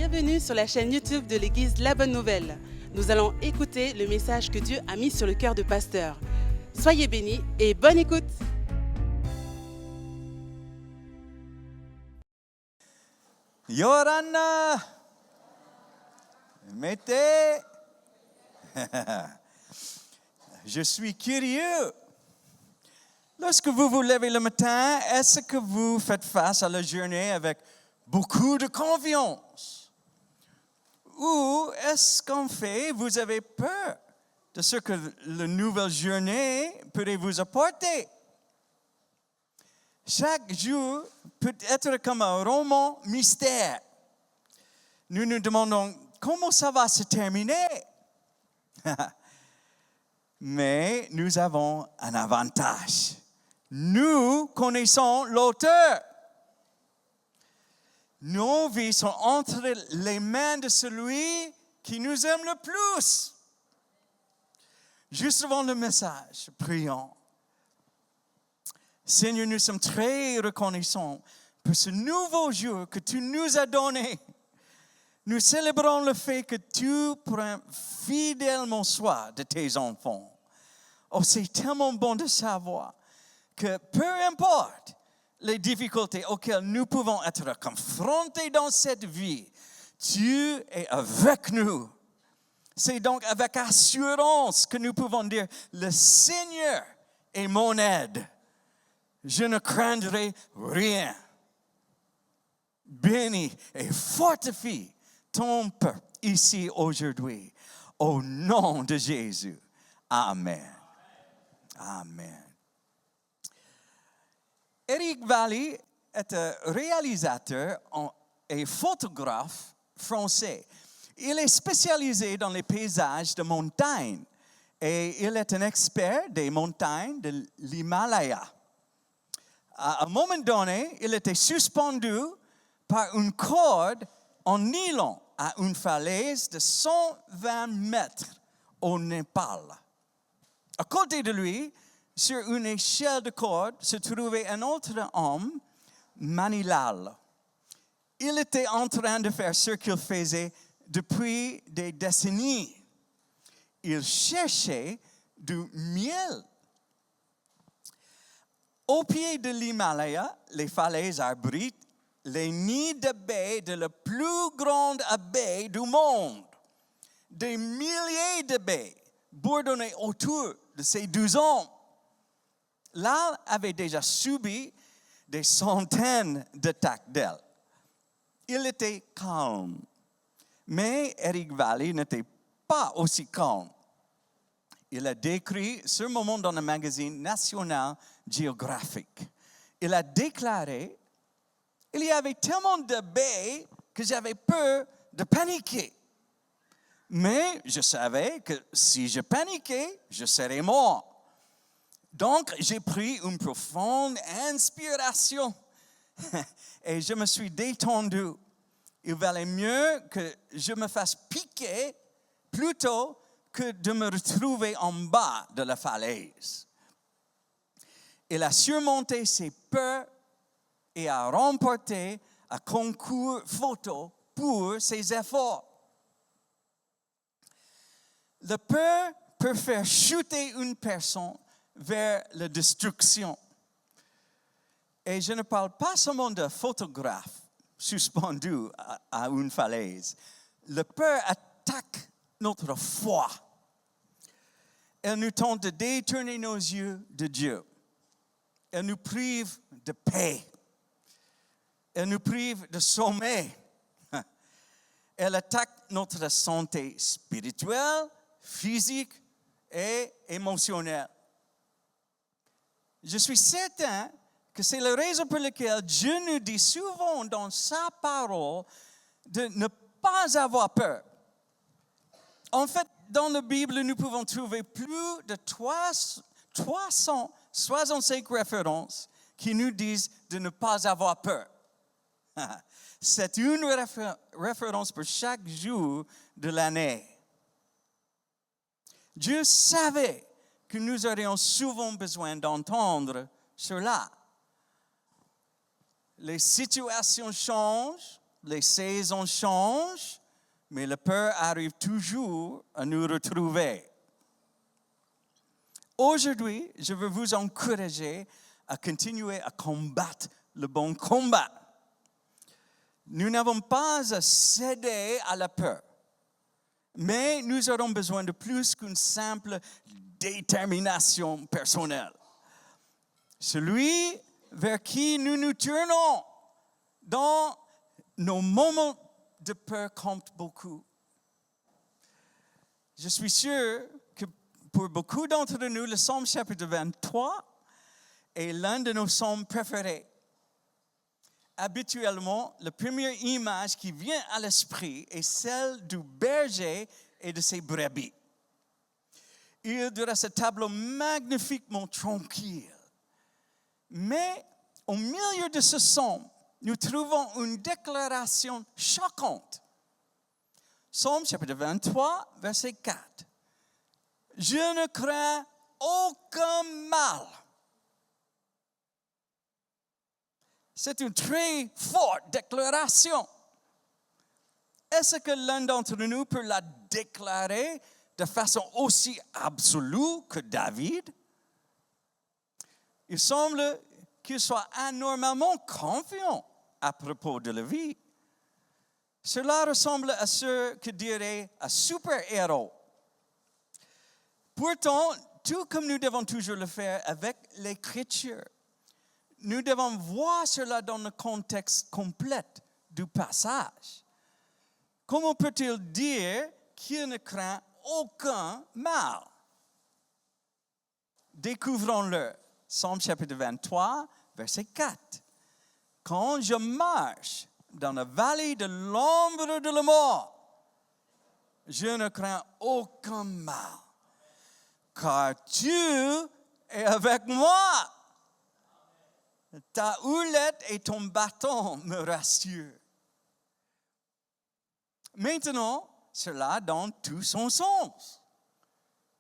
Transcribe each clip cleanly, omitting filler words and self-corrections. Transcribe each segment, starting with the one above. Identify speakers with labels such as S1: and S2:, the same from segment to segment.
S1: Bienvenue sur la chaîne YouTube de l'Église La Bonne Nouvelle. Nous allons écouter le message que Dieu a mis sur le cœur de Pasteur. Soyez bénis et bonne écoute.
S2: Yorana, mettez. Je suis curieux. Lorsque vous vous levez le matin, est-ce que vous faites face à la journée avec beaucoup de confiance? Ou est-ce qu'en fait, vous avez peur de ce que la nouvelle journée pourrait vous apporter? Chaque jour peut être comme un roman mystère. Nous nous demandons comment ça va se terminer. Mais nous avons un avantage. Nous connaissons l'auteur. Nos vies sont entre les mains de celui qui nous aime le plus. Juste avant le message, prions. Seigneur, nous sommes très reconnaissants pour ce nouveau jour que tu nous as donné. Nous célébrons le fait que tu prends fidèlement soin de tes enfants. Oh, c'est tellement bon de savoir que peu importe les difficultés auxquelles nous pouvons être confrontés dans cette vie, tu es avec nous. C'est donc avec assurance que nous pouvons dire, le Seigneur est mon aide. Je ne craindrai rien. Bénis et fortifie ton peuple ici aujourd'hui. Au nom de Jésus. Amen. Amen. Eric Valli est un réalisateur et photographe français. Il est spécialisé dans les paysages de montagne et il est un expert des montagnes de l'Himalaya. À un moment donné, il était suspendu par une corde en nylon à une falaise de 120 mètres au Népal. À côté de lui, sur une échelle de corde, se trouvait un autre homme, Manilal. Il était en train de faire ce qu'il faisait depuis des décennies. Il cherchait du miel. Au pied de l'Himalaya, les falaises abritent les nids d'abeilles de la plus grande abeille du monde. Des milliers d'abeilles bourdonnaient autour de ces 2 hommes. Là, avait déjà subi des centaines d'attaques d'ailes. Il était calme. Mais Eric Valli n'était pas aussi calme. Il a décrit ce moment dans le magazine National Geographic. Il a déclaré, il y avait tellement d'abeilles que j'avais peur de paniquer. Mais je savais que si je paniquais, je serais mort. Donc, j'ai pris une profonde inspiration et je me suis détendu. Il valait mieux que je me fasse piquer plutôt que de me retrouver en bas de la falaise. Il a surmonté ses peurs et a remporté un concours photo pour ses efforts. La peur peut faire chuter une personne vers la destruction. Et je ne parle pas seulement de photographe suspendu à une falaise. La peur attaque notre foi. Elle nous tente de détourner nos yeux de Dieu. Elle nous prive de paix. Elle nous prive de sommeil. Elle attaque notre santé spirituelle, physique et émotionnelle. Je suis certain que c'est la raison pour laquelle Dieu nous dit souvent dans sa parole de ne pas avoir peur. En fait, dans la Bible, nous pouvons trouver plus de 365 références qui nous disent de ne pas avoir peur. C'est une référence pour chaque jour de l'année. Dieu savait que nous aurions souvent besoin d'entendre cela. Les situations changent, les saisons changent, mais la peur arrive toujours à nous retrouver. Aujourd'hui, je veux vous encourager à continuer à combattre le bon combat. Nous n'avons pas à céder à la peur, mais nous aurons besoin de plus qu'une simple détermination personnelle. Celui vers qui nous nous tournons dans nos moments de peur compte beaucoup. Je suis sûr que pour beaucoup d'entre nous, le psaume chapitre 23 est l'un de nos psaumes préférés. Habituellement, la première image qui vient à l'esprit est celle du berger et de ses brebis. Il dresse ce tableau magnifiquement tranquille. Mais au milieu de ce psaume, nous trouvons une déclaration choquante. Psaume chapitre 23, verset 4. « Je ne crains aucun mal. » C'est une très forte déclaration. Est-ce que l'un d'entre nous peut la déclarer de façon aussi absolue que David? Il semble qu'il soit anormalement confiant à propos de la vie. Cela ressemble à ce que dirait un super-héros. Pourtant, tout comme nous devons toujours le faire avec l'Écriture, nous devons voir cela dans le contexte complet du passage. Comment peut-il dire qu'il ne craint aucun mal? Découvrons-le. Psaume chapitre 23, verset 4. « Quand je marche dans la vallée de l'ombre de la mort, je ne crains aucun mal, car tu es avec moi. Ta houlette et ton bâton me rassurent. » Maintenant, cela donne tout son sens.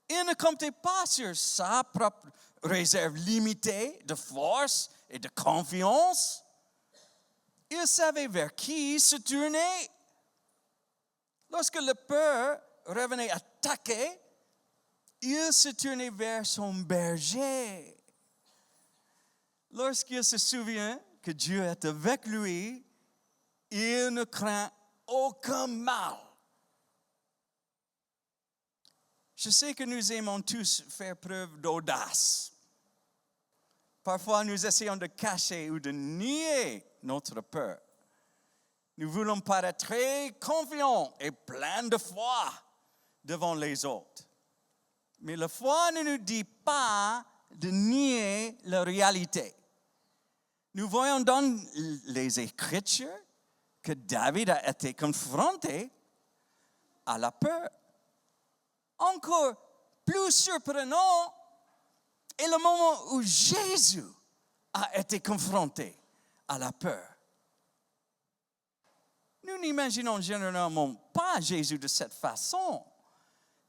S2: Il ne comptait pas sur sa propre réserve limitée de force et de confiance. Il savait vers qui se tourner. Lorsque le peur revenait attaquer, il se tournait vers son berger. Lorsqu'il se souvient que Dieu est avec lui, il ne craint aucun mal. Je sais que nous aimons tous faire preuve d'audace. Parfois, nous essayons de cacher ou de nier notre peur. Nous voulons paraître très confiants et pleins de foi devant les autres. Mais la foi ne nous dit pas de nier la réalité. Nous voyons dans les Écritures que David a été confronté à la peur. Encore plus surprenant est le moment où Jésus a été confronté à la peur. Nous n'imaginons généralement pas Jésus de cette façon.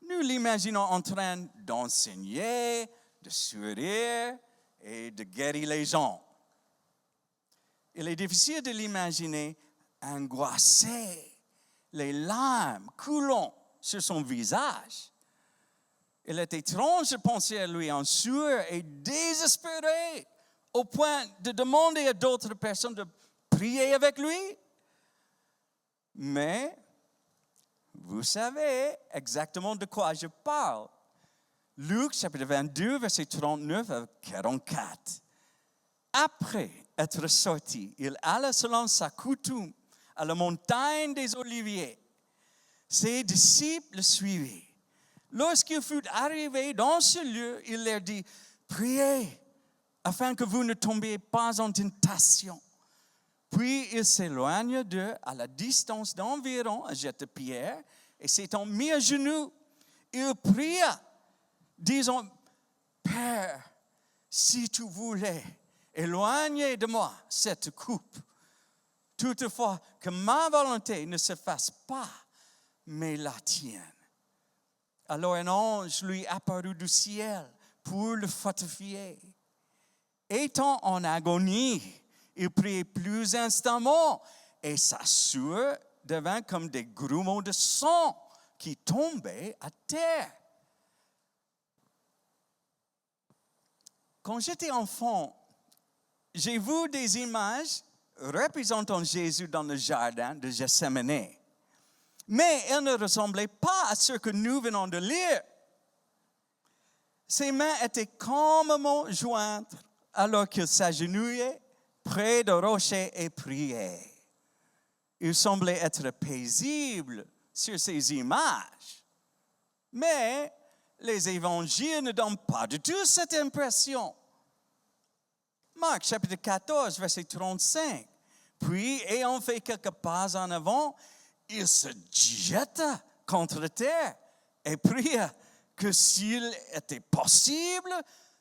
S2: Nous l'imaginons en train d'enseigner, de sourire et de guérir les gens. Il est difficile de l'imaginer angoissé, les larmes coulant sur son visage. Il est étrange de penser à lui en sueur et désespéré au point de demander à d'autres personnes de prier avec lui. Mais vous savez exactement de quoi je parle. Luc chapitre 22, verset 39 à 44. Après être sorti, il alla selon sa coutume à la montagne des Oliviers. Ses disciples le suivaient. Lorsqu'il fut arrivé dans ce lieu, il leur dit, « Priez, afin que vous ne tombiez pas en tentation. » Puis il s'éloigna d'eux à la distance d'environ un jet de pierre, et s'étant mis à genoux, il pria, disant, « Père, si tu voulais, éloignez de moi cette coupe. Toutefois, que ma volonté ne se fasse pas, mais la tienne. » Alors un ange lui apparut du ciel pour le fortifier. Étant en agonie, il priait plus instamment et sa sueur devint comme des grumeaux de sang qui tombaient à terre. Quand j'étais enfant, j'ai vu des images représentant Jésus dans le jardin de Gethsémani. Mais elles ne ressemblaient pas à ce que nous venons de lire. Ses mains étaient calmement jointes alors qu'il s'agenouillait près de rocher et priait. Il semblait être paisible sur ces images. Mais les évangiles ne donnent pas du tout cette impression. Marc, chapitre 14, verset 35. Puis, ayant fait quelques pas en avant, il se jeta contre terre et pria que s'il était possible,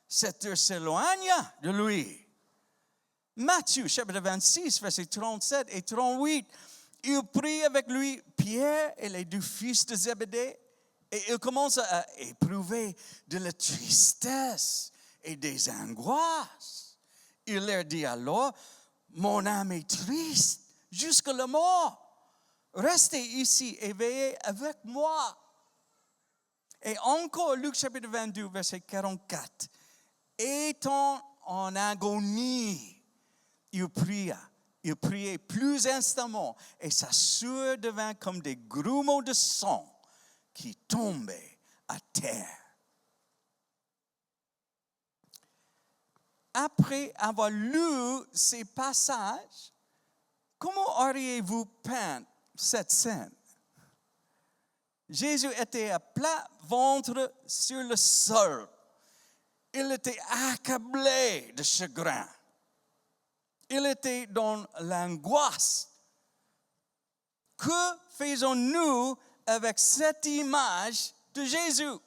S2: cette heure s'éloigna de lui. Matthieu, chapitre 26, verset 37 et 38. Il prie avec lui Pierre et les deux fils de Zébédée et il commence à éprouver de la tristesse et des angoisses. Il leur dit alors, mon âme est triste jusqu'à la mort. Restez ici et veillez avec moi. Et encore, Luc chapitre 22, verset 44. Étant en agonie, il priait plus instamment et sa sueur devint comme des grumeaux de sang qui tombaient à terre. Après avoir lu ces passages, comment auriez-vous peint cette scène? Jésus était à plat ventre sur le sol. Il était accablé de chagrin. Il était dans l'angoisse. Que faisons-nous avec cette image de Jésus?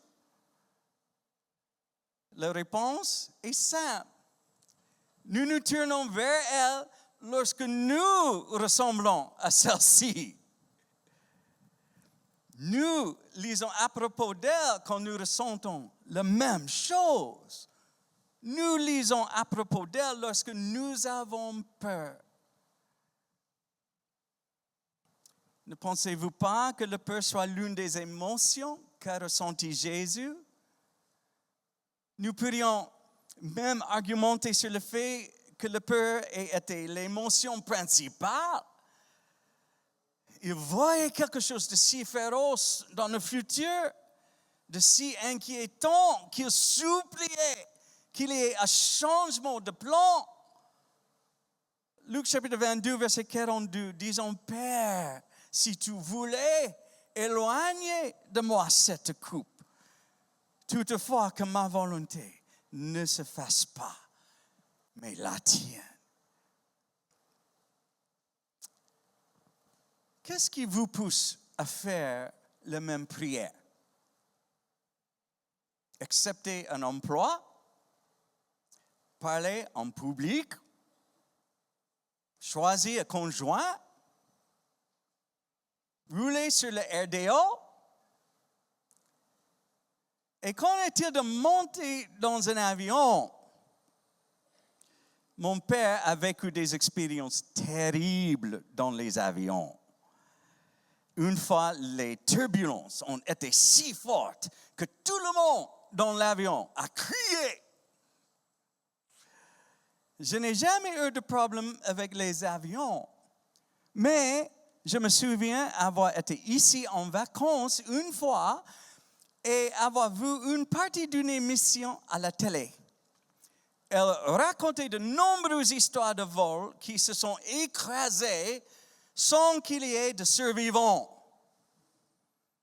S2: La réponse est simple. Nous nous tournons vers elle lorsque nous ressemblons à celle-ci. Nous lisons à propos d'elle quand nous ressentons la même chose. Nous lisons à propos d'elle lorsque nous avons peur. Ne pensez-vous pas que la peur soit l'une des émotions qu'a ressenti Jésus? Nous pourrions même argumenter sur le fait que la peur ait été l'émotion principale. Il voyait quelque chose de si féroce dans le futur, de si inquiétant qu'il suppliait qu'il y ait un changement de plan. Luc chapitre 22, verset 42, disons, Père, si tu voulais éloigner de moi cette coupe, toutefois que ma volonté ne se fasse pas, mais la tienne. Qu'est-ce qui vous pousse à faire la même prière? Accepter un emploi, parler en public, choisir un conjoint, rouler sur le RDO. Et qu'en est-il de monter dans un avion? Mon père a vécu des expériences terribles dans les avions. Une fois, les turbulences ont été si fortes que tout le monde dans l'avion a crié. Je n'ai jamais eu de problème avec les avions, mais je me souviens avoir été ici en vacances une fois et avoir vu une partie d'une émission à la télé. Elle racontait de nombreuses histoires de vols qui se sont écrasés sans qu'il y ait de survivants.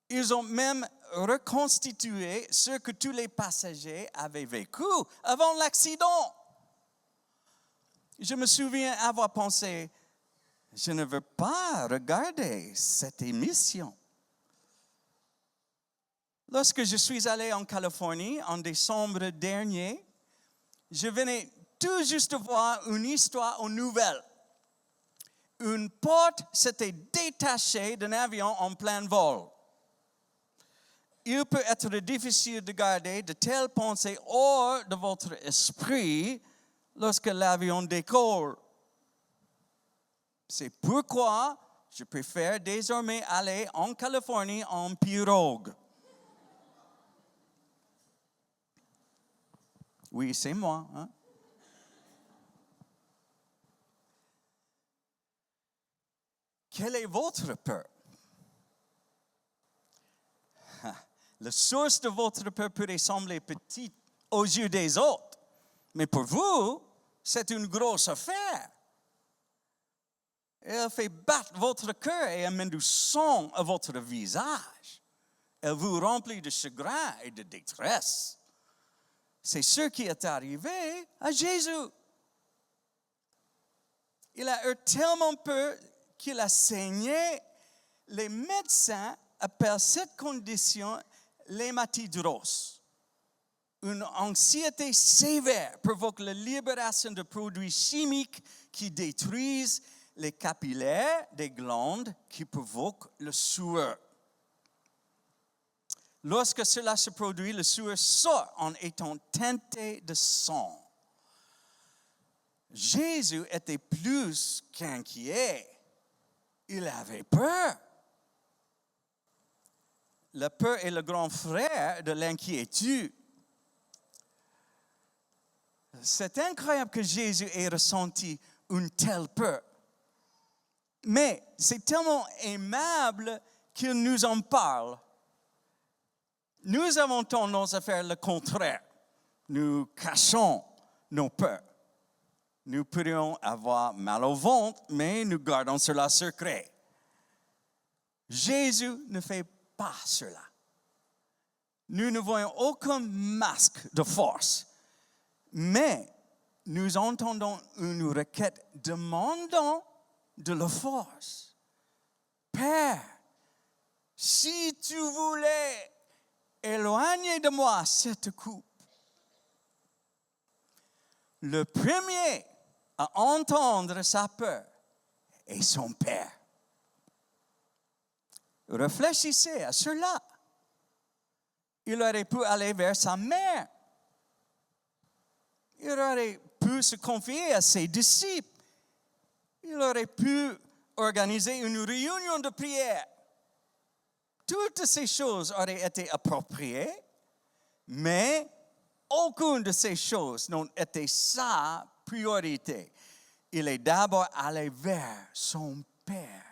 S2: Ils ont même reconstitué ce que tous les passagers avaient vécu avant l'accident. Je me souviens avoir pensé, je ne veux pas regarder cette émission. Lorsque je suis allé en Californie en décembre dernier, je venais tout juste voir une histoire aux nouvelles. Une porte s'était détachée d'un avion en plein vol. Il peut être difficile de garder de telles pensées hors de votre esprit lorsque l'avion décolle. C'est pourquoi je préfère désormais aller en Californie en pirogue. Oui, c'est moi. Hein? Quelle est votre peur? La source de votre peur pourrait sembler petite aux yeux des autres, mais pour vous, c'est une grosse affaire. Elle fait battre votre cœur et amène du sang à votre visage. Elle vous remplit de chagrin et de détresse. C'est ce qui est arrivé à Jésus. Il a eu tellement peur qu'il a saigné. Les médecins appellent cette condition l'hématidrose. Une anxiété sévère provoque la libération de produits chimiques qui détruisent les capillaires des glandes qui provoquent le sueur. Lorsque cela se produit, le sueur sort en étant teinté de sang. Jésus était plus qu'inquiet. Il avait peur. La peur est le grand frère de l'inquiétude. C'est incroyable que Jésus ait ressenti une telle peur. Mais c'est tellement aimable qu'il nous en parle. Nous avons tendance à faire le contraire. Nous cachons nos peurs. Nous pourrions avoir mal au ventre, mais nous gardons cela secret. Jésus ne fait pas cela. Nous ne voyons aucun masque de force. Mais nous entendons une requête demandant de la force. Père, si tu voulais éloigner de moi cette coupe. Le premier à entendre sa peur est son Père. Réfléchissez à cela. Il aurait pu aller vers sa mère. Il aurait pu se confier à ses disciples. Il aurait pu organiser une réunion de prière. Toutes ces choses auraient été appropriées, mais aucune de ces choses n'ont été sa priorité. Il est d'abord allé vers son Père.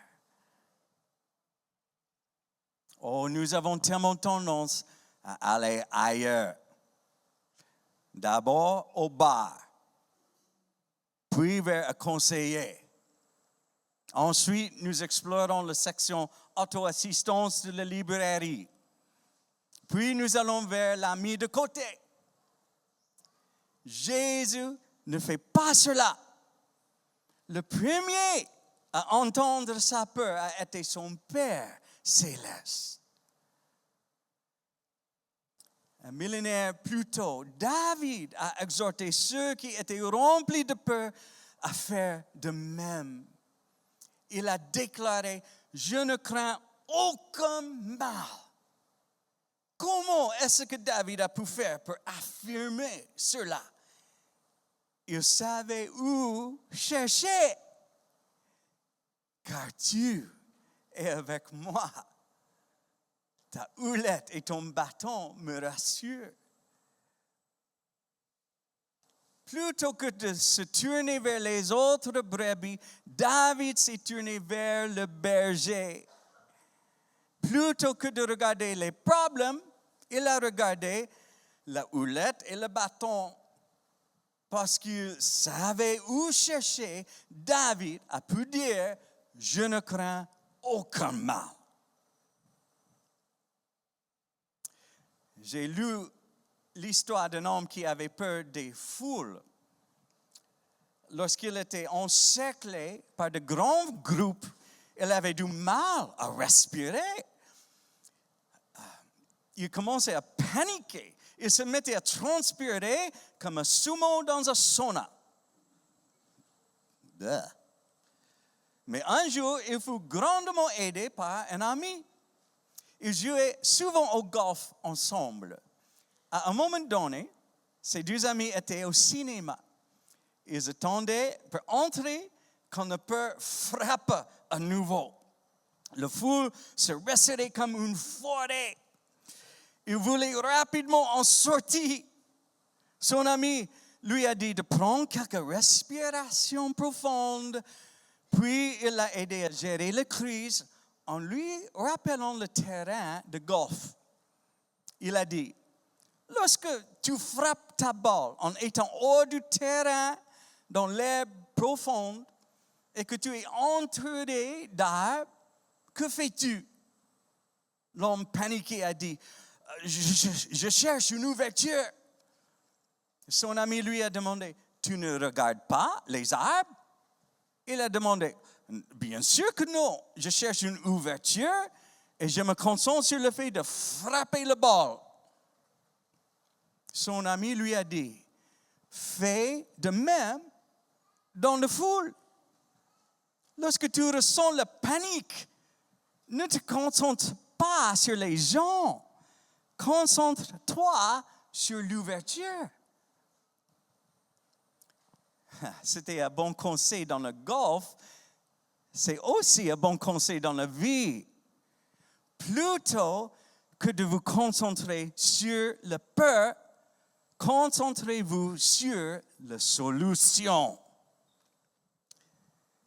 S2: Oh, nous avons tellement tendance à aller ailleurs. D'abord au bar, puis vers un conseiller. Ensuite, nous explorons la section auto-assistance de la librairie. Puis nous allons vers l'ami de côté. Jésus ne fait pas cela. Le premier à entendre sa peur a été son Père céleste. Un millénaire plus tôt, David a exhorté ceux qui étaient remplis de peur à faire de même. Il a déclaré, je ne crains aucun mal. Comment est-ce que David a pu faire pour affirmer cela? Il savait où chercher. Car Dieu est avec moi. Ta houlette et ton bâton me rassurent. Plutôt que de se tourner vers les autres brebis, David s'est tourné vers le berger. Plutôt que de regarder les problèmes, il a regardé la houlette et le bâton. Parce qu'il savait où chercher, David a pu dire, je ne crains aucun mal. J'ai lu l'histoire d'un homme qui avait peur des foules. Lorsqu'il était encerclé par de grands groupes, il avait du mal à respirer. Il commençait à paniquer. Il se mettait à transpirer comme un sumo dans un sauna. Mais un jour, il fut grandement aidé par un ami. Ils jouaient souvent au golf ensemble. À un moment donné, ces deux amis étaient au cinéma. Ils attendaient pour entrer quand la peur frappe à nouveau. La foule se resserrait comme une forêt. Il voulait rapidement en sortir. Son ami lui a dit de prendre quelques respirations profondes, puis il l'a aidé à gérer la crise en lui rappelant le terrain de golf. Il a dit, lorsque tu frappes ta balle en étant hors du terrain, dans l'herbe profonde, et que tu es entouré d'arbres, que fais-tu? L'homme paniqué a dit, je cherche une ouverture. Son ami lui a demandé, tu ne regardes pas les arbres? Il a demandé, bien sûr que non, je cherche une ouverture et je me concentre sur le fait de frapper le balle. Son ami lui a dit, fais de même dans la foule. Lorsque tu ressens la panique, ne te concentre pas sur les gens. Concentre-toi sur l'ouverture. C'était un bon conseil dans le golf. C'est aussi un bon conseil dans la vie. Plutôt que de vous concentrer sur la peur, concentrez-vous sur la solution.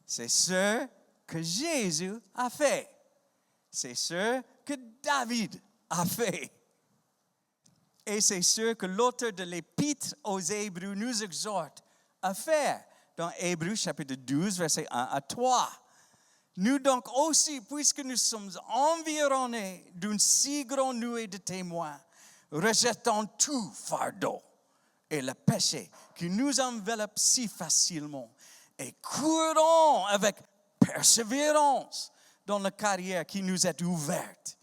S2: C'est ce que Jésus a fait. C'est ce que David a fait. Et c'est ce que l'auteur de l'Épître aux Hébreux nous exhorte à faire dans Hébreux chapitre 12, versets 1 à 3. Nous donc aussi, puisque nous sommes environnés d'une si grande nuée de témoins, rejetons tout fardeau et le péché qui nous enveloppe si facilement et courons avec persévérance dans la carrière qui nous est ouverte,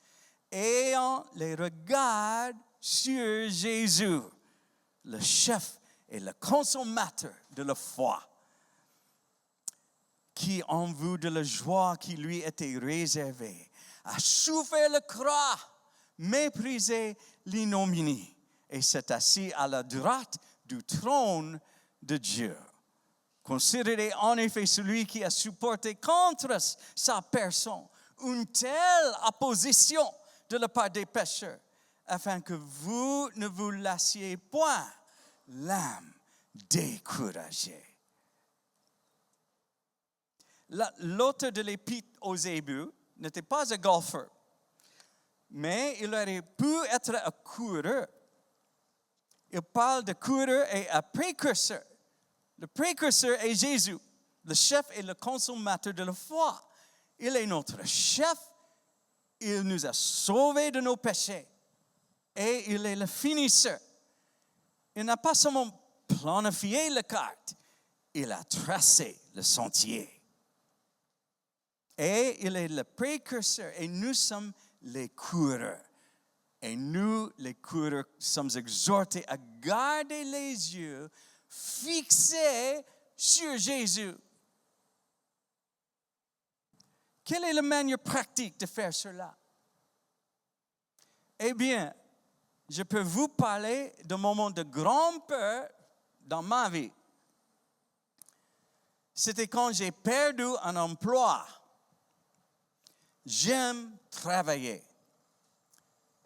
S2: ayant les regards sur Jésus, le chef et le consommateur de la foi, qui, en vue de la joie qui lui était réservée, a souffert la croix, méprisé l'ignominie, et s'est assis à la droite du trône de Dieu. Considérez en effet celui qui a supporté contre sa personne une telle opposition de la part des pécheurs, afin que vous ne vous lassiez point l'âme découragée. L'auteur de l'Épître aux Hébreux n'était pas un golfeur, mais il aurait pu être un coureur. Il parle de coureur et un précurseur. Le précurseur est Jésus, le chef et le consommateur de la foi. Il est notre chef, il nous a sauvés de nos péchés et il est le finisseur. Il n'a pas seulement planifié la carte, il a tracé le sentier. Et il est le précurseur et nous sommes les coureurs. Et nous, les coureurs, sommes exhortés à garder les yeux fixés sur Jésus. Quelle est la manière pratique de faire cela? Eh bien, je peux vous parler d'un moment de grande peur dans ma vie. C'était quand j'ai perdu un emploi. J'aime travailler.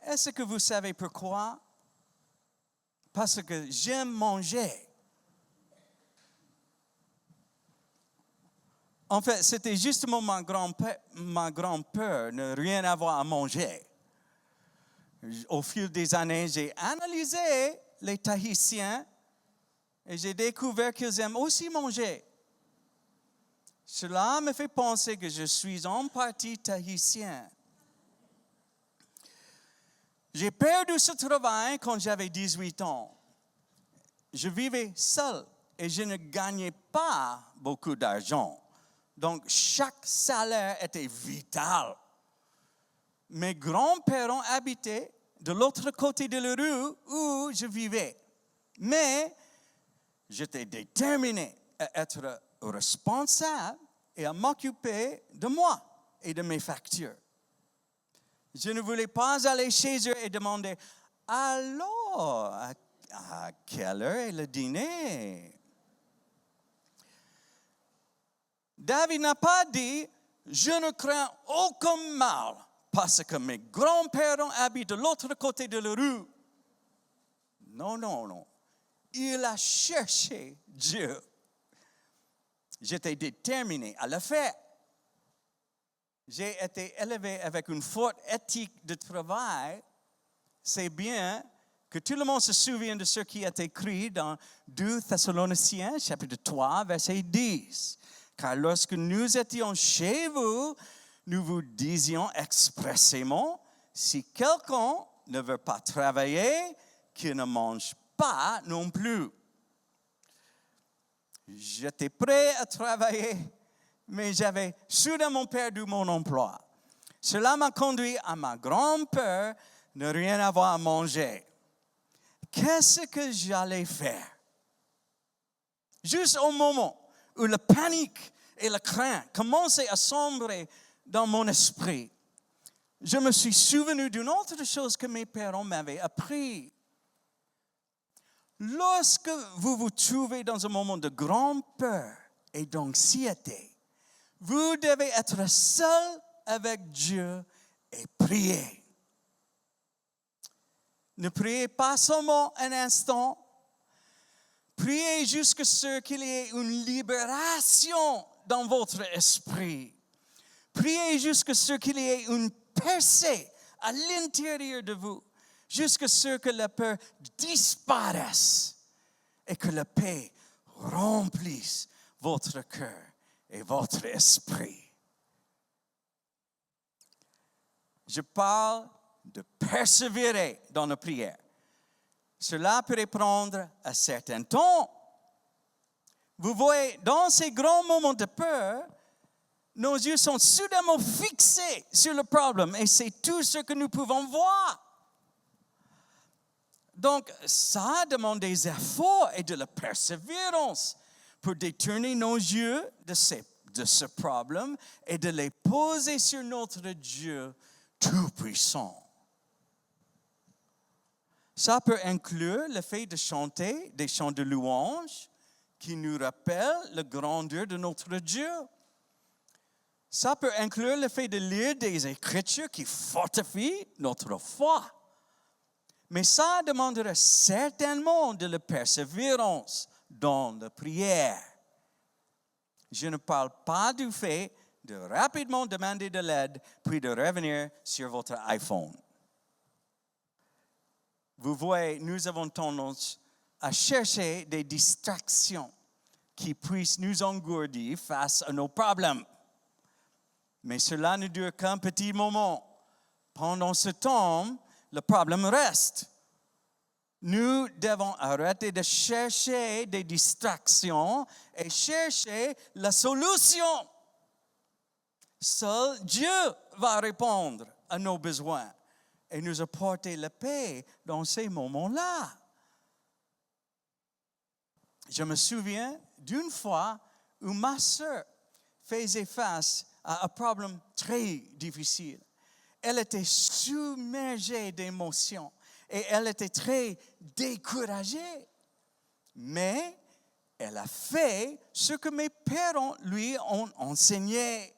S2: Est-ce que vous savez pourquoi? Parce que j'aime manger. En fait, c'était justement ma grand-peur ne rien avoir à manger. Au fil des années, j'ai analysé les Tahitiens et j'ai découvert qu'ils aiment aussi manger. Cela me fait penser que je suis en partie tahitien. J'ai perdu ce travail quand j'avais 18 ans. Je vivais seul et je ne gagnais pas beaucoup d'argent. Donc, chaque salaire était vital. Mes grands-parents habitaient de l'autre côté de la rue où je vivais. Mais j'étais déterminé à être responsable et à m'occuper de moi et de mes factures. Je ne voulais pas aller chez eux et demander « Alors, à quelle heure est le dîner ?» David n'a pas dit, je ne crains aucun mal parce que mes grands-parents habitent de l'autre côté de la rue. Non, non, non. Il a cherché Dieu. J'étais déterminé à le faire. J'ai été élevé avec une forte éthique de travail. C'est bien que tout le monde se souvienne de ce qui est écrit dans 2 Thessaloniciens, chapitre 3, verset 10. Car lorsque nous étions chez vous, nous vous disions expressément, si quelqu'un ne veut pas travailler, qu'il ne mange pas non plus. J'étais prêt à travailler, mais j'avais soudainement perdu mon emploi. Cela m'a conduit à ma grande peur de ne rien avoir à manger. Qu'est-ce que j'allais faire? Juste au moment où la panique et la crainte commençaient à sombrer dans mon esprit, je me suis souvenu d'une autre chose que mes parents m'avaient appris. Lorsque vous vous trouvez dans un moment de grande peur et d'anxiété, vous devez être seul avec Dieu et prier. Ne priez pas seulement un instant. Priez jusqu'à ce qu'il y ait une libération dans votre esprit. Priez jusqu'à ce qu'il y ait une percée à l'intérieur de vous, jusqu'à ce que la peur disparaisse et que la paix remplisse votre cœur et votre esprit. Je parle de persévérer dans la prière. Cela pourrait prendre un certain temps. Vous voyez, dans ces grands moments de peur, nos yeux sont soudainement fixés sur le problème et c'est tout ce que nous pouvons voir. Donc, ça demande des efforts et de la persévérance pour détourner nos yeux de ce problème et de les poser sur notre Dieu tout-puissant. Ça peut inclure le fait de chanter des chants de louange qui nous rappellent la grandeur de notre Dieu. Ça peut inclure le fait de lire des Écritures qui fortifient notre foi. Mais ça demanderait certainement de la persévérance dans la prière. Je ne parle pas du fait de rapidement demander de l'aide, puis de revenir sur votre iPhone. Vous voyez, nous avons tendance à chercher des distractions qui puissent nous engourdir face à nos problèmes. Mais cela ne dure qu'un petit moment. Pendant ce temps, le problème reste. Nous devons arrêter de chercher des distractions et chercher la solution. Seul Dieu va répondre à nos besoins et nous apporter la paix dans ces moments-là. Je me souviens d'une fois où ma sœur faisait face à un problème très difficile. Elle était submergée d'émotions et elle était très découragée. Mais elle a fait ce que mes parents lui ont enseigné.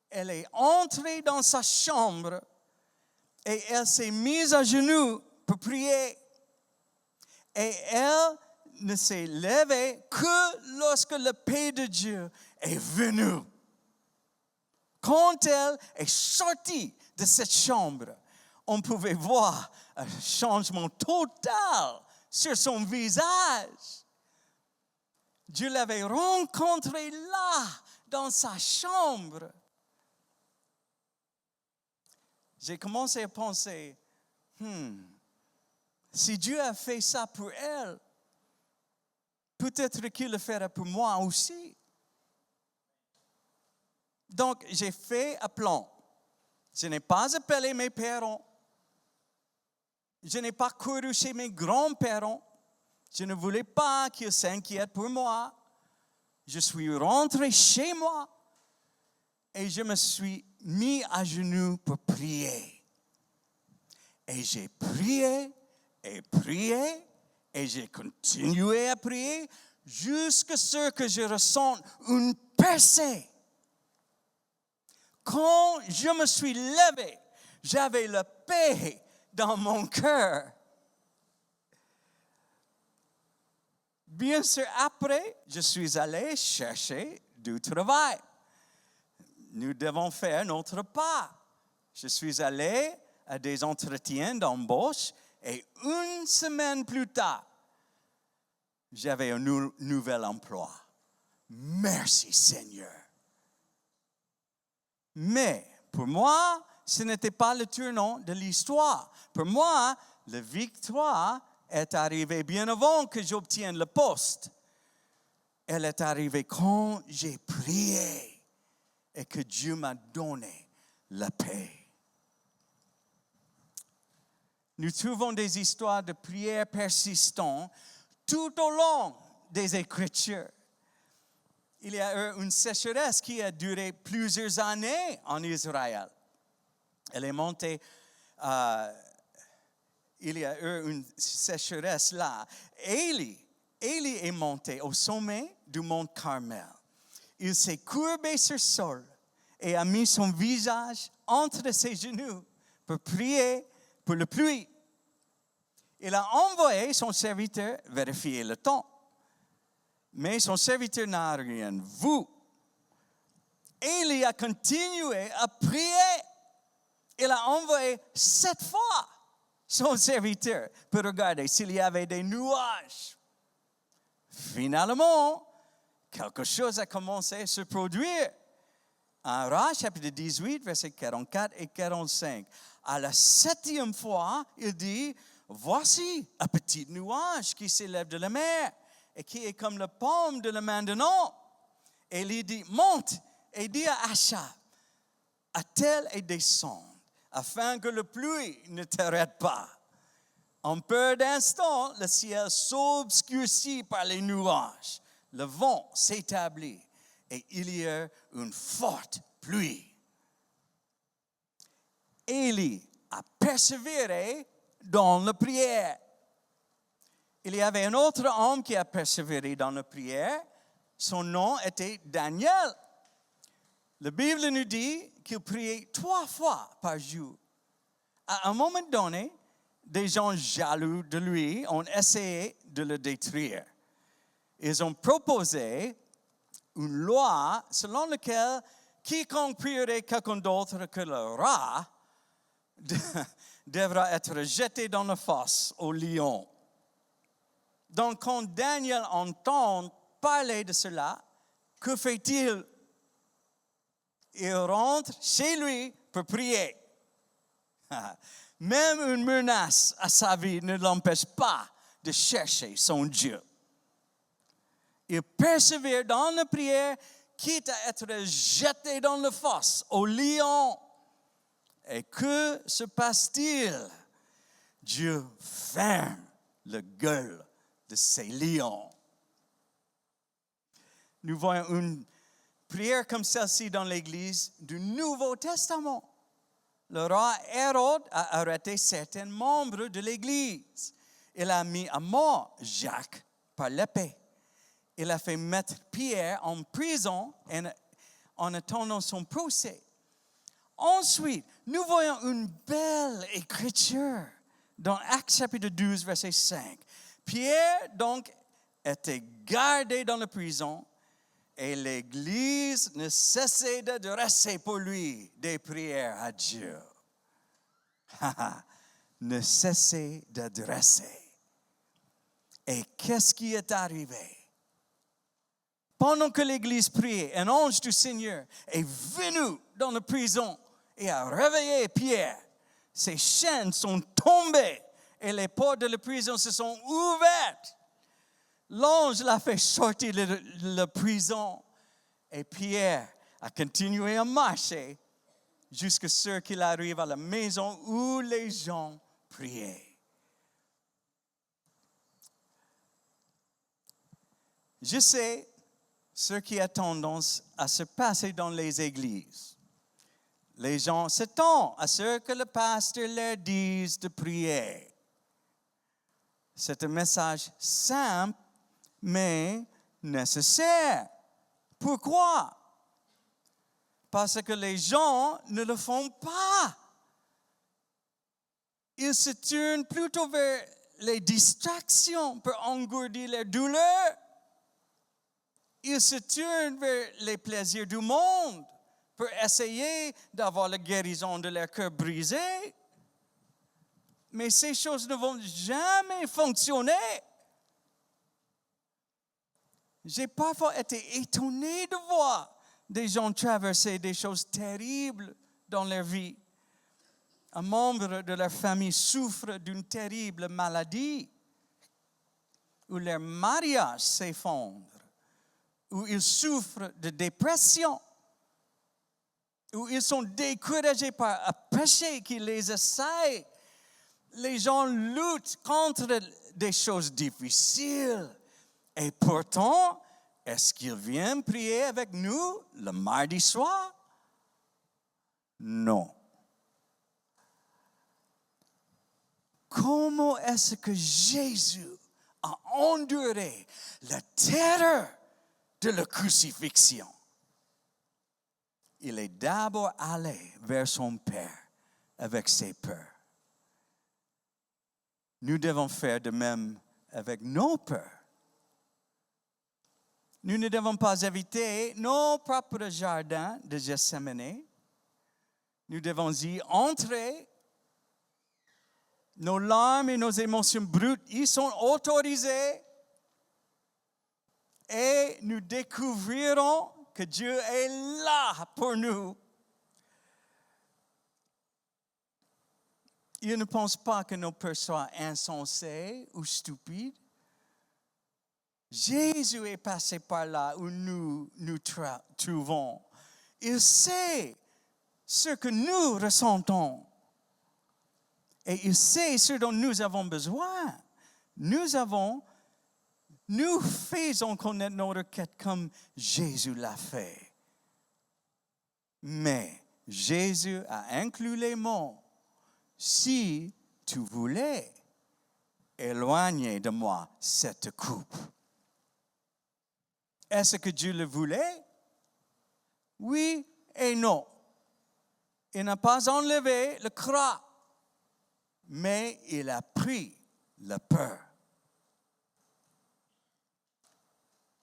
S2: Elle est entrée dans sa chambre et elle s'est mise à genoux pour prier. Et elle ne s'est levée que lorsque la paix de Dieu est venue. Quand elle est sortie de cette chambre, on pouvait voir un changement total sur son visage. Dieu l'avait rencontrée là, dans sa chambre. J'ai commencé à penser, si Dieu a fait ça pour elle, peut-être qu'il le fera pour moi aussi. Donc, j'ai fait un plan. Je n'ai pas appelé mes parents. Je n'ai pas couru chez mes grands-parents. Je ne voulais pas qu'ils s'inquiètent pour moi. Je suis rentré chez moi et je me suis mis à genoux pour prier. Et j'ai prié et prié et j'ai continué à prier jusqu'à ce que je ressente une paix percé. Quand je me suis levé, j'avais la paix dans mon cœur. Bien sûr, après, je suis allé chercher du travail. Nous devons faire notre part. Je suis allé à des entretiens d'embauche et une semaine plus tard, j'avais un nouvel emploi. Merci Seigneur. Mais pour moi, ce n'était pas le tournant de l'histoire. Pour moi, la victoire est arrivée bien avant que j'obtienne le poste. Elle est arrivée quand j'ai prié et que Dieu m'a donné la paix. Nous trouvons des histoires de prière persistantes tout au long des Écritures. Il y a eu une sécheresse qui a duré plusieurs années en Israël. Elle est montée, il y a eu une sécheresse là. Élie est monté au sommet du mont Carmel. Il s'est courbé sur le sol et a mis son visage entre ses genoux pour prier pour la pluie. Il a envoyé son serviteur vérifier le temps. Mais son serviteur n'a rien vu. Élie a continué à prier. Il a envoyé 7 fois son serviteur pour regarder s'il y avait des nuages. Finalement, quelque chose a commencé à se produire. En Roi, chapitre 18, versets 44 et 45. À la 7e fois, il dit, voici un petit nuage qui s'élève de la mer et qui est comme la paume de la main d'un homme. Et il dit, monte et dis à Achab, attelle et descende, afin que la pluie ne t'arrête pas. En peu d'instants, le ciel s'obscurcit par les nuages. Le vent s'établit et il y a une forte pluie. Élie a persévéré dans la prière. Il y avait un autre homme qui a persévéré dans la prière. Son nom était Daniel. La Bible nous dit qu'il priait 3 fois par jour. À un moment donné, des gens jaloux de lui ont essayé de le détruire. Ils ont proposé une loi selon laquelle quiconque prierait quelqu'un d'autre que le roi devra être jeté dans la fosse au lion. Donc, quand Daniel entend parler de cela, que fait-il? Il rentre chez lui pour prier. Même une menace à sa vie ne l'empêche pas de chercher son Dieu. Il persévère dans la prière, quitte à être jeté dans la fosse au lion. Et que se passe-t-il? Dieu ferme la gueule de ces lions. Nous voyons une prière comme celle-ci dans l'Église du Nouveau Testament. Le roi Hérode a arrêté certains membres de l'Église. Il a mis à mort Jacques par l'épée. Il a fait mettre Pierre en prison en attendant son procès. Ensuite, nous voyons une belle écriture dans Actes chapitre 12, verset 5. Pierre, donc, était gardé dans la prison et l'Église ne cessait d'adresser pour lui des prières à Dieu. Ne cessait d'adresser. Et qu'est-ce qui est arrivé? Pendant que l'Église priait, un ange du Seigneur est venu dans la prison et a réveillé Pierre. Ses chaînes sont tombées et les portes de la prison se sont ouvertes. L'ange l'a fait sortir de la prison et Pierre a continué à marcher jusqu'à ce qu'il arrive à la maison où les gens priaient. Je sais ce qui a tendance à se passer dans les églises. Les gens s'attendent à ce que le pasteur leur dise de prier. C'est un message simple, mais nécessaire. Pourquoi? Parce que les gens ne le font pas. Ils se tournent plutôt vers les distractions pour engourdir leur douleur. Ils se tournent vers les plaisirs du monde pour essayer d'avoir la guérison de leur cœur brisé. Mais ces choses ne vont jamais fonctionner. J'ai parfois été étonné de voir des gens traverser des choses terribles dans leur vie. Un membre de leur famille souffre d'une terrible maladie, ou leur mariage s'effondre, ou ils souffrent de dépression, ou ils sont découragés par un péché qui les assaille. Les gens luttent contre des choses difficiles. Et pourtant, est-ce qu'ils viennent prier avec nous le mardi soir? Non. Comment est-ce que Jésus a enduré la terreur de la crucifixion? Il est d'abord allé vers son Père avec ses peurs. Nous devons faire de même avec nos peurs. Nous ne devons pas éviter nos propres jardins de Gethsémane. Nous devons y entrer. Nos larmes et nos émotions brutes y sont autorisées. Et nous découvrirons que Dieu est là pour nous. Il ne pense pas que nos peurs soient insensées ou stupides. Jésus est passé par là où nous nous trouvons. Il sait ce que nous ressentons. Et il sait ce dont nous avons besoin. Nous faisons connaître nos requêtes comme Jésus l'a fait. Mais Jésus a inclus les mots. Si tu voulais éloigner de moi cette coupe. Est-ce que Dieu le voulait? Oui et non. Il n'a pas enlevé le croix, mais il a pris la peur.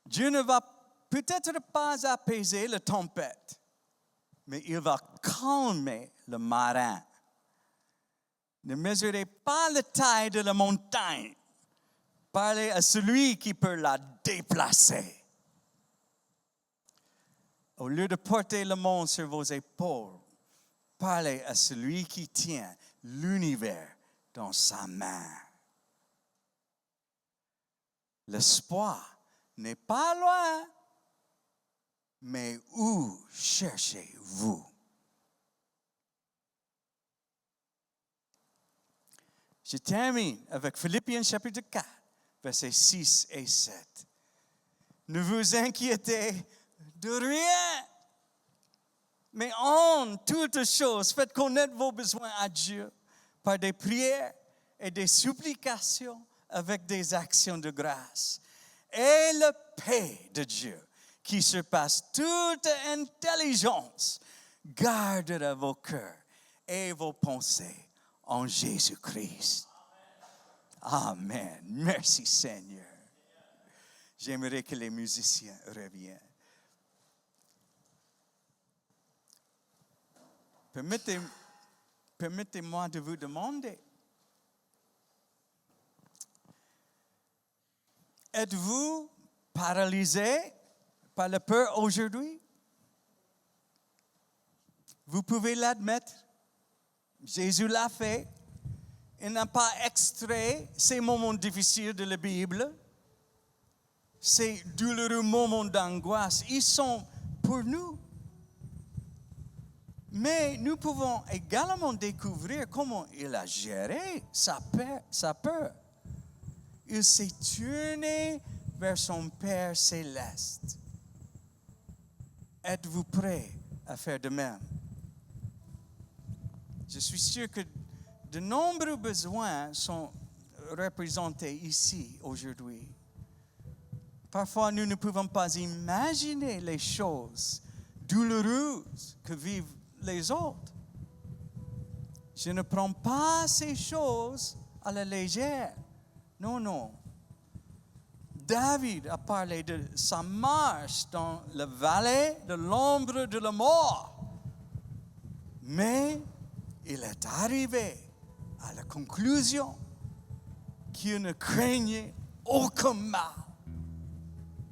S2: Dieu ne va peut-être pas apaiser la tempête, mais il va calmer le marin. Ne mesurez pas la taille de la montagne. Parlez à celui qui peut la déplacer. Au lieu de porter le monde sur vos épaules, parlez à celui qui tient l'univers dans sa main. L'espoir n'est pas loin, mais où cherchez-vous? Je termine avec Philippiens chapitre 4, versets 6 et 7. Ne vous inquiétez de rien, mais en toutes choses, faites connaître vos besoins à Dieu par des prières et des supplications avec des actions de grâce. Et la paix de Dieu, qui surpasse toute intelligence, gardera vos cœurs et vos pensées en Jésus-Christ. Amen. Merci Seigneur. J'aimerais que les musiciens reviennent. Permettez-moi de vous demander, êtes-vous paralysé par la peur aujourd'hui? Vous pouvez l'admettre. Jésus l'a fait. Il n'a pas extrait ces moments difficiles de la Bible, ces douloureux moments d'angoisse. Ils sont pour nous. Mais nous pouvons également découvrir comment il a géré sa peur. Il s'est tourné vers son Père céleste. Êtes-vous prêt à faire de même? Je suis sûr que de nombreux besoins sont représentés ici aujourd'hui. Parfois, nous ne pouvons pas imaginer les choses douloureuses que vivent les autres. Je ne prends pas ces choses à la légère. Non, non. David a parlé de sa marche dans la vallée de l'ombre de la mort. Mais il est arrivé à la conclusion qu'il ne craignait aucun mal.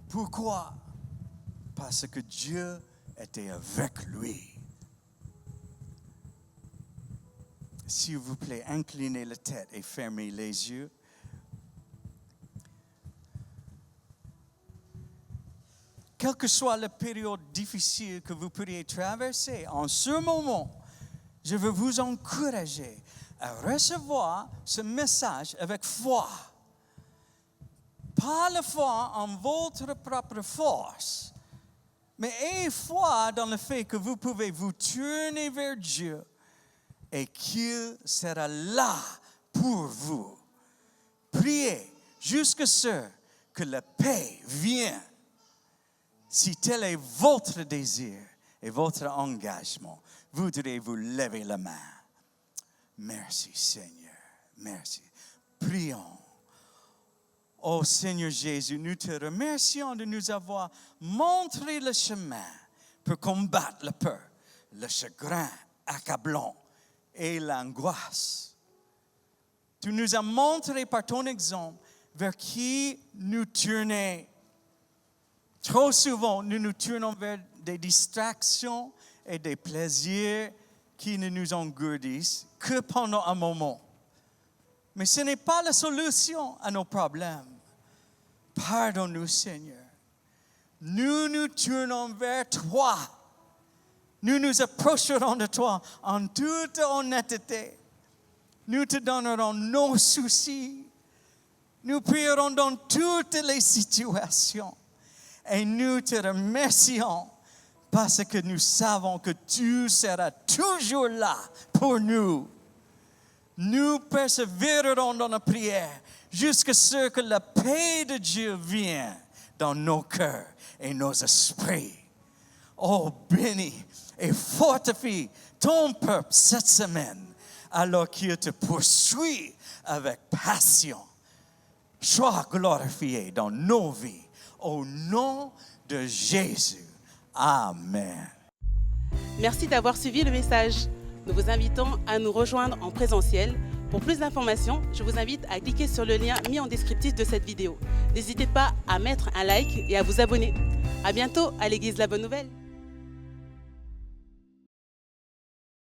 S2: Pourquoi? Parce que Dieu était avec lui. S'il vous plaît, inclinez la tête et fermez les yeux. Quelle que soit la période difficile que vous pourriez traverser, en ce moment, je veux vous encourager à recevoir ce message avec foi. Pas la foi en votre propre force, mais ayez foi dans le fait que vous pouvez vous tourner vers Dieu et qu'il sera là pour vous. Priez jusqu'à ce que la paix vienne. Si tel est votre désir et votre engagement, voudrez-vous lever la main? Merci Seigneur, merci. Prions. Oh Seigneur Jésus, nous te remercions de nous avoir montré le chemin pour combattre la peur, le chagrin accablant et l'angoisse. Tu nous as montré par ton exemple vers qui nous tourner. Trop souvent, nous nous tournons vers des distractions et des plaisirs qui ne nous engourdissent que pendant un moment. Mais ce n'est pas la solution à nos problèmes. Pardonne-nous, Seigneur. Nous nous tournons vers toi. Nous nous approcherons de toi en toute honnêteté. Nous te donnerons nos soucis. Nous prierons dans toutes les situations. Et nous te remercions parce que nous savons que tu seras toujours là pour nous. Nous persévérerons dans la prière jusqu'à ce que la paix de Dieu vienne dans nos cœurs et nos esprits. Oh, bénis et fortifie ton peuple cette semaine alors qu'il te poursuit avec passion. Sois glorifié dans nos vies. Au nom de Jésus. Amen.
S1: Merci d'avoir suivi le message. Nous vous invitons à nous rejoindre en présentiel. Pour plus d'informations, je vous invite à cliquer sur le lien mis en descriptif de cette vidéo. N'hésitez pas à mettre un like et à vous abonner. À bientôt à l'Église La Bonne Nouvelle.